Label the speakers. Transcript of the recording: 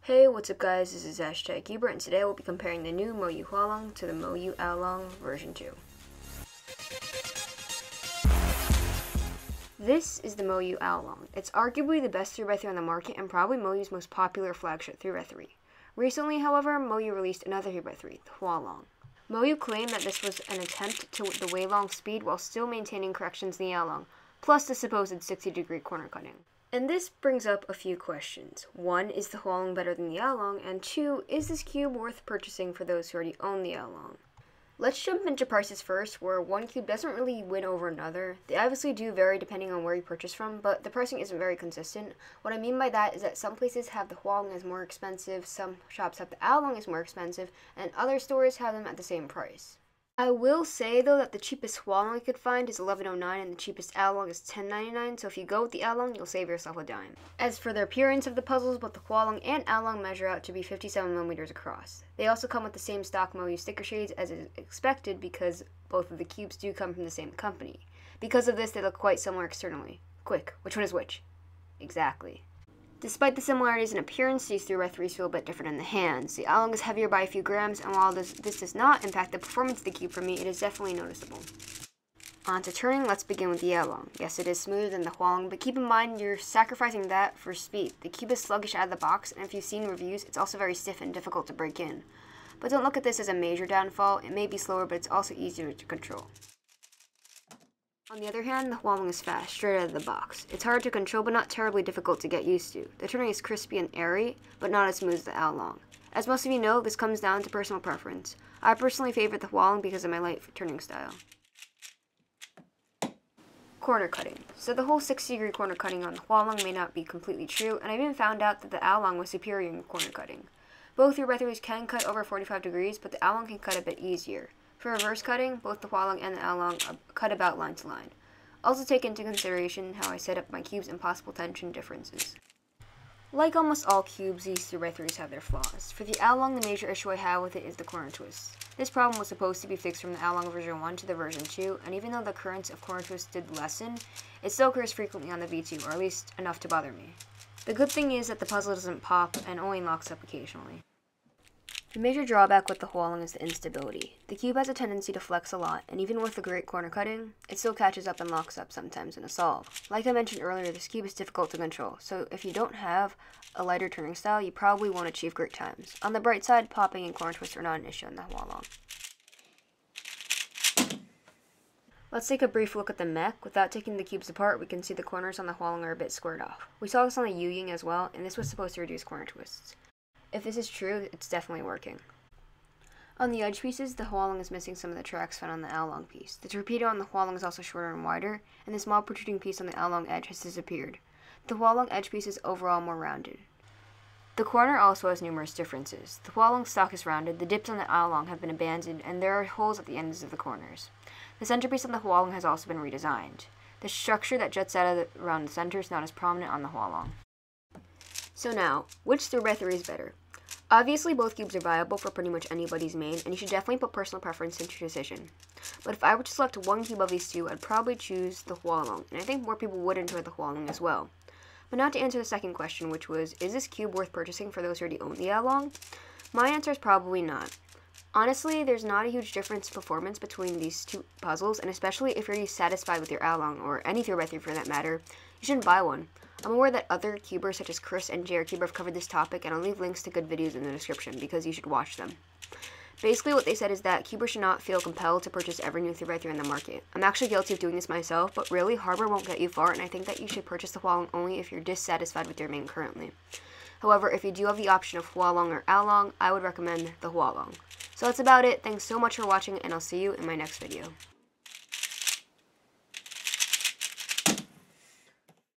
Speaker 1: Hey, what's up guys, this is #Hubert, and today we'll be comparing the new MoYu HuaLong to the MoYu AoLong version 2. This is the MoYu AoLong. It's arguably the best 3x3 on the market and probably MoYu's most popular flagship 3x3. Recently, however, MoYu released another 3x3, the HuaLong. MoYu claimed that this was an attempt to the HuaLong speed while still maintaining corrections in the AoLong, plus the supposed 60-degree corner cutting. And this brings up a few questions. 1, is the HuaLong better than the AoLong? And 2, is this cube worth purchasing for those who already own the AoLong? Let's jump into prices first, where one cube doesn't really win over another. They obviously do vary depending on where you purchase from, but the pricing isn't very consistent. What I mean by that is that some places have the HuaLong as more expensive, some shops have the AoLong as more expensive, and other stores have them at the same price. I will say though that the cheapest HuaLong I could find is $11.09 and the cheapest AoLong is $10.99, so if you go with the AoLong, you'll save yourself a dime. As for the appearance of the puzzles, both the HuaLong and AoLong measure out to be 57mm across. They also come with the same stock MoYu sticker shades as is expected because both of the cubes do come from the same company. Because of this, they look quite similar externally. Quick, which one is which? Exactly. Despite the similarities in appearance, these 3x3s feel a bit different in the hands. The AoLong is heavier by a few grams, and while this does not impact the performance of the cube for me, it is definitely noticeable. On to turning, let's begin with the AoLong. Yes, it is smoother than the HuaLong, but keep in mind you're sacrificing that for speed. The cube is sluggish out of the box, and if you've seen reviews, it's also very stiff and difficult to break in. But don't look at this as a major downfall. It may be slower, but it's also easier to control. On the other hand, the HuaLong is fast, straight out of the box. It's hard to control, but not terribly difficult to get used to. The turning is crispy and airy, but not as smooth as the AoLong. As most of you know, this comes down to personal preference. I personally favor the HuaLong because of my light turning style. Corner cutting. So the whole 60-degree corner cutting on the HuaLong may not be completely true, and I even found out that the AoLong was superior in corner cutting. Both 3x3s can cut over 45 degrees, but the AoLong can cut a bit easier. For reverse cutting, both the HuaLong and the AoLong are cut about line to line. Also take into consideration how I set up my cubes and possible tension differences. Like almost all cubes, these 3x3s have their flaws. For the AoLong, the major issue I have with it is the corner twist. This problem was supposed to be fixed from the AoLong version 1 to the version 2, and even though the occurrence of corner twist did lessen, it still occurs frequently on the V2, or at least enough to bother me. The good thing is that the puzzle doesn't pop and only locks up occasionally. The major drawback with the HuaLong is the instability. The cube has a tendency to flex a lot, and even with the great corner cutting, it still catches up and locks up sometimes in a solve. Like I mentioned earlier, this cube is difficult to control, so if you don't have a lighter turning style, you probably won't achieve great times. On the bright side, popping and corner twists are not an issue on the HuaLong. Let's take a brief look at the mech. Without taking the cubes apart, we can see the corners on the HuaLong are a bit squared off. We saw this on the HuaLong as well, and this was supposed to reduce corner twists. If this is true, it's definitely working. On the edge pieces, the HuaLong is missing some of the tracks found on the AoLong piece. The torpedo on the HuaLong is also shorter and wider, and the small protruding piece on the AoLong edge has disappeared. The HuaLong edge piece is overall more rounded. The corner also has numerous differences. The HuaLong stock is rounded, the dips on the AoLong have been abandoned, and there are holes at the ends of the corners. The centerpiece on the HuaLong has also been redesigned. The structure that juts out of around the center is not as prominent on the HuaLong. So now, which 3x3 is better? Obviously, both cubes are viable for pretty much anybody's main, and you should definitely put personal preference into your decision. But if I were to select one cube of these two, I'd probably choose the HuaLong, and I think more people would enjoy the HuaLong as well. But now to answer the second question, which was, is this cube worth purchasing for those who already own the AoLong? My answer is probably not. Honestly, there's not a huge difference in performance between these two puzzles, and especially if you're already satisfied with your AoLong, or any 3x3 for that matter, you shouldn't buy one. I'm aware that other cubers such as Chris and JRCuber have covered this topic, and I'll leave links to good videos in the description because you should watch them. Basically, what they said is that cubers should not feel compelled to purchase every new 3x3 in the market. I'm actually guilty of doing this myself, but really, hardware won't get you far, and I think that you should purchase the HuaLong only if you're dissatisfied with your main currently. However, if you do have the option of HuaLong or AoLong, I would recommend the HuaLong. So that's about it. Thanks so much for watching, and I'll see you in my next video.